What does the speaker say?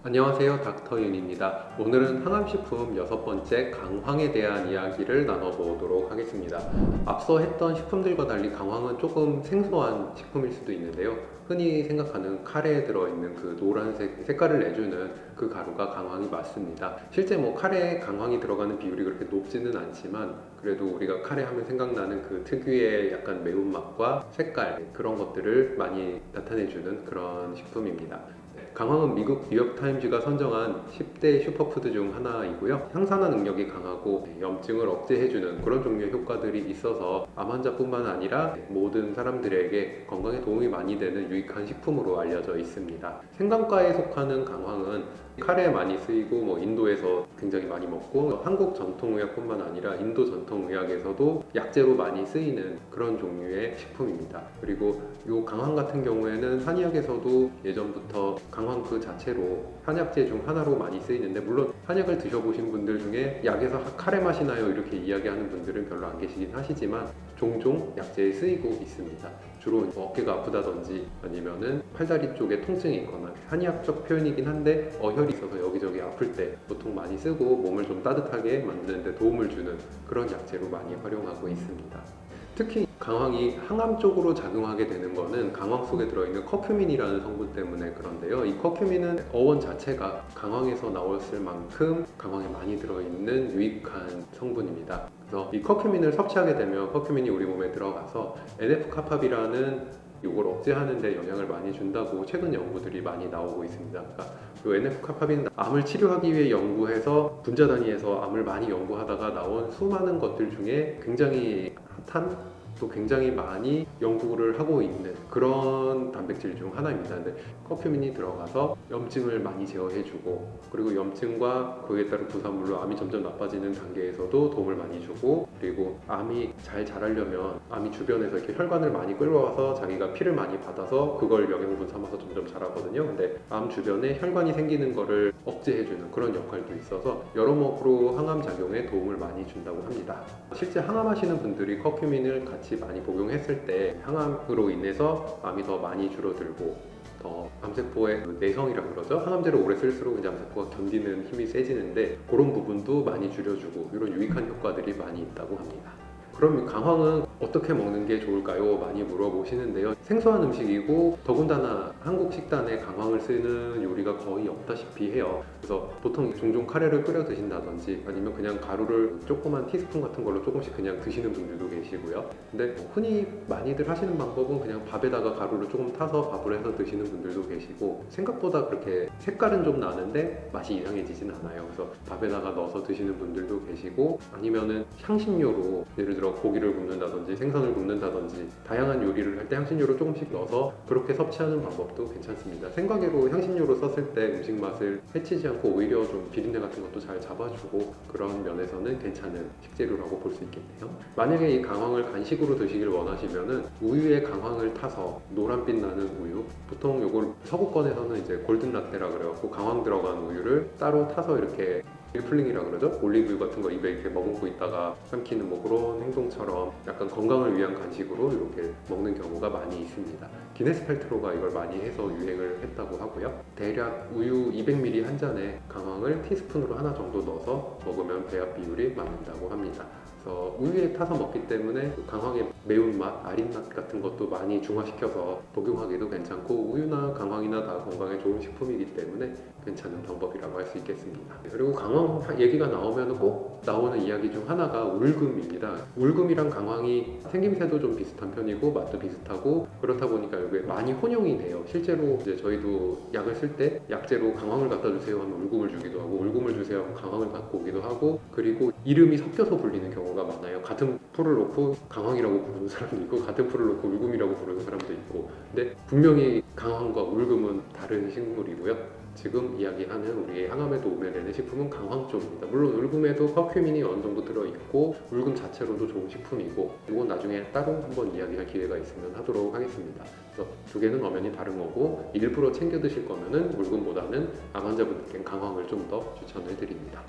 안녕하세요, 닥터윤입니다. 오늘은 항암식품 6번째 강황에 대한 이야기를 나눠보도록 하겠습니다. 앞서 했던 식품들과 달리 강황은 조금 생소한 식품일 수도 있는데요. 흔히 생각하는 카레에 들어있는 그 노란색 색깔을 내주는 그 가루가 강황이 맞습니다. 실제 카레에 강황이 들어가는 비율이 그렇게 높지는 않지만 그래도 우리가 카레 하면 생각나는 그 특유의 약간 매운맛과 색깔, 그런 것들을 많이 나타내주는 그런 식품입니다. 강황은 미국 뉴욕타임즈가 선정한 10대 슈퍼푸드 중 하나이고요. 항산화 능력이 강하고 염증을 억제해주는 그런 종류의 효과들이 있어서 암 환자뿐만 아니라 모든 사람들에게 건강에 도움이 많이 되는 유익한 식품으로 알려져 있습니다. 생강과에 속하는 강황은 카레에 많이 쓰이고 인도에서 굉장히 많이 먹고 한국 전통의학뿐만 아니라 인도 전통의학에서도 약재로 많이 쓰이는 그런 종류의 식품입니다. 그리고 이 강황 같은 경우에는 한의학에서도 예전부터 강황 그 자체로 한약재 중 하나로 많이 쓰이는데, 물론 한약을 드셔보신 분들 중에 약에서 카레 맛이 나요 이렇게 이야기하는 분들은 별로 안 계시긴 하시지만 종종 약재에 쓰이고 있습니다. 주로 어깨가 아프다든지 아니면은 팔다리 쪽에 통증이 있거나, 한의학적 표현이긴 한데 어혈이 있어서 여기저기 아플 때 보통 많이 쓰고 몸을 좀 따뜻하게 만드는 데 도움을 주는 그런 약재로 많이 활용하고 있습니다. 특히 강황이 항암 쪽으로 작용하게 되는 거는 강황 속에 들어있는 커큐민이라는 성분 때문에 그런데요. 이 커큐민은 어원 자체가 강황에서 나왔을 만큼 강황에 많이 들어있는 유익한 성분입니다. 그래서 이 커큐민을 섭취하게 되면 커큐민이 우리 몸에 들어가서 NF-카팝이라는 이걸 억제하는 데 영향을 많이 준다고 최근 연구들이 많이 나오고 있습니다. 그러니까 이 NF-카팝은 암을 치료하기 위해 연구해서 분자 단위에서 암을 많이 연구하다가 나온 수많은 것들 중에 굉장히 핫한, 또 굉장히 많이 연구를 하고 있는 그런 단백질 중 하나입니다. 근데 커큐민이 들어가서 염증을 많이 제어해주고, 그리고 염증과 그에 따른 부산물로 암이 점점 나빠지는 단계에서도 도움을 많이 주고, 그리고 암이 잘 자라려면 암이 주변에서 이렇게 혈관을 많이 끌어와서 자기가 피를 많이 받아서 그걸 영양분 삼아서 점점 자라거든요. 근데 암 주변에 혈관이 생기는 거를 억제해주는 그런 역할도 있어서 여러모로 항암 작용에 도움을 많이 준다고 합니다. 실제 항암하시는 분들이 커큐민을 같이 많이 복용했을 때 항암으로 인해서 암이 더 많이 줄어들고, 더 암세포의 내성이라고 그러죠. 항암제를 오래 쓸수록 이제 암세포가 견디는 힘이 세지는데 그런 부분도 많이 줄여주고, 이런 유익한 효과들이 많이 있다고 합니다. 그럼 강황은 어떻게 먹는 게 좋을까요? 많이 물어보시는데요. 생소한 음식이고 더군다나 한국 식단에 강황을 쓰는 요리가 거의 없다시피 해요. 그래서 보통 종종 카레를 끓여 드신다든지 아니면 그냥 가루를 조그만 티스푼 같은 걸로 조금씩 그냥 드시는 분들도 계시고요. 근데 흔히 많이들 하시는 방법은 그냥 밥에다가 가루를 조금 타서 밥을 해서 드시는 분들도 계시고, 생각보다 그렇게 색깔은 좀 나는데 맛이 이상해지진 않아요. 그래서 밥에다가 넣어서 드시는 분들도 계시고, 아니면은 향신료로 예를 들어 고기를 굽는다든지 생선을 굽는다든지 다양한 요리를 할 때 향신료를 조금씩 넣어서 그렇게 섭취하는 방법도 괜찮습니다. 생과계로 향신료로 썼을 때 음식 맛을 해치지 않고 오히려 좀 비린내 같은 것도 잘 잡아주고, 그런 면에서는 괜찮은 식재료라고 볼 수 있겠네요. 만약에 이 강황을 간식으로 드시길 원하시면은 우유에 강황을 타서 노란빛 나는 우유, 보통 요걸 서구권에서는 이제 골든 라떼라 그래갖고 강황 들어간 우유를 따로 타서 이렇게 필링이라 그러죠? 올리브유 같은 거 입에 이렇게 머금고 있다가 삼키는 그런 행동처럼 약간 건강을 위한 간식으로 이렇게 먹는 경우가 많이 있습니다. 기네스 팔트로가 이걸 많이 해서 유행을 했다고 하고요. 대략 우유 200ml 한 잔에 강황을 티스푼으로 하나 정도 넣어서 먹으면 배합 비율이 맞는다고 합니다. 그래서 우유에 타서 먹기 때문에 강황의 매운맛, 아린맛 같은 것도 많이 중화시켜서 복용하기도 괜찮고, 우유나 강황이나 다 건강에 좋은 식품이기 때문에 괜찮은 방법이라고 할 수 있겠습니다. 그리고 강황 얘기가 나오면 꼭 나오는 이야기 중 하나가 울금입니다. 울금이랑 강황이 생김새도 좀 비슷한 편이고 맛도 비슷하고, 그렇다 보니까 이게 많이 혼용이 돼요. 실제로 이제 저희도 약을 쓸 때 약재로 강황을 갖다 주세요 하면 울금을 주기도 하고, 울금을 주세요 하면 강황을 갖고 오기도 하고, 그리고 이름이 섞여서 불리는 경우가 많아요. 같은 풀을 놓고 강황이라고 부르는 사람도 있고 같은 풀을 놓고 울금이라고 부르는 사람도 있고, 근데 분명히 강황과 울금은 다른 식물이고요. 지금 이야기하는 우리의 항암에 도움이 되는 식품은 강황 쪽입니다. 물론 울금에도 커큐민이 어느 정도 들어있고 울금 자체로도 좋은 식품이고, 이건 나중에 따로 한번 이야기할 기회가 있으면 하도록 하겠습니다. 그래서 두 개는 엄연히 다른 거고, 일부러 챙겨 드실 거면은 울금보다는 암 환자분들께 강황을 좀 더 추천을 드립니다.